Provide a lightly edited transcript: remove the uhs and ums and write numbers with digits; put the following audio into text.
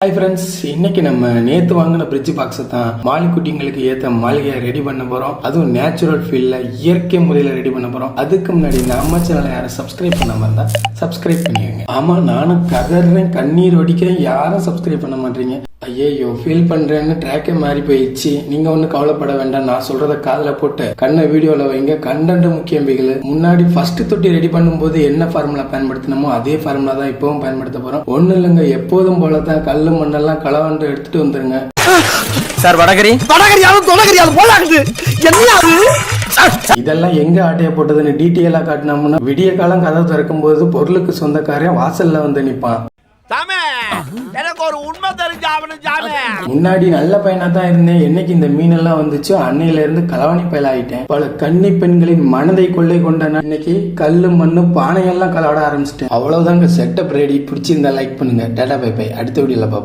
Hi friends, இன்னைக்கு நம்ம நேத்து வாங்கின பிரிட்ஜ் பாக்ஸை தான் மாலிக்குட்டிங்களுக்கு ஏற்ற மாளிகையை ரெடி பண்ண போறோம். அதுவும் நேச்சுரல் ஃபீல்ல இயற்கை முறையில் ரெடி பண்ண போறோம். அதுக்கு முன்னாடி நம்ம சேனலை யாரும் சப்ஸ்கிரைப் பண்ணாம இருந்தா சப்ஸ்கிரைப் பண்ணிக்கோங்க. ஆமா, நானும் கதறேன், கண்ணீர் வடிக்கிறேன், யாரும் சப்ஸ்கிரைப் பண்ண மாட்டீங்க. ஐயோ, ஃபீல் பண்றேன்னு ட்ராக்கே மாறி போயிடுச்சு. நீங்க ஒன்னும் கவலைப்பட வேண்டாம். நான் சொல்றத காதுல போட்டு கண்ணை வீடியோல வைங்க. கண்டென்ட் முக்கியம். முன்னாடி ஃபர்ஸ்ட் தொட்டி ரெடி பண்ணும்போது என்ன ஃபார்முலா பயன்படுத்தினமோ அதே ஃபார்முலா தான் இப்பவும் பயன்படுத்த போறோம். ஒண்ணு இல்லைங்க, எப்போதும் போலதான் கல்லு மண்ணெல்லாம் களவாண்டு எடுத்துட்டு வந்துருங்க. சார் இதெல்லாம் எங்க ஆட்டைய போட்டதுன்னு டீட்டெயிலா காட்டினோம்னா விடிய காலம் கதை திறக்கும் போது பொருளுக்கு சொந்தக்காரன் வாசல்ல வந்து நிப்பான். எனக்கு ஒரு உண்மை தெரிஞ்சு முன்னாடி நல்ல பையனா தான் இருந்தேன். என்னைக்கு இந்த மீன் எல்லாம் வந்துச்சு அன்னையில இருந்து களவாணி பயல் ஆயிட்டேன். பல கன்னி பெண்களின் மனதை கொள்ளை கொண்ட இன்னைக்கு கல்லு மண்ணு பானையெல்லாம் களவாட ஆரம்பிச்சிட்டேன். அவ்வளவுதாங்க, செட்டப் ரெடி. பிடிச்சிருந்தா லைக் பண்ணுங்க. Tata bye bye. அடுத்த வீடியோல பாப்போம்.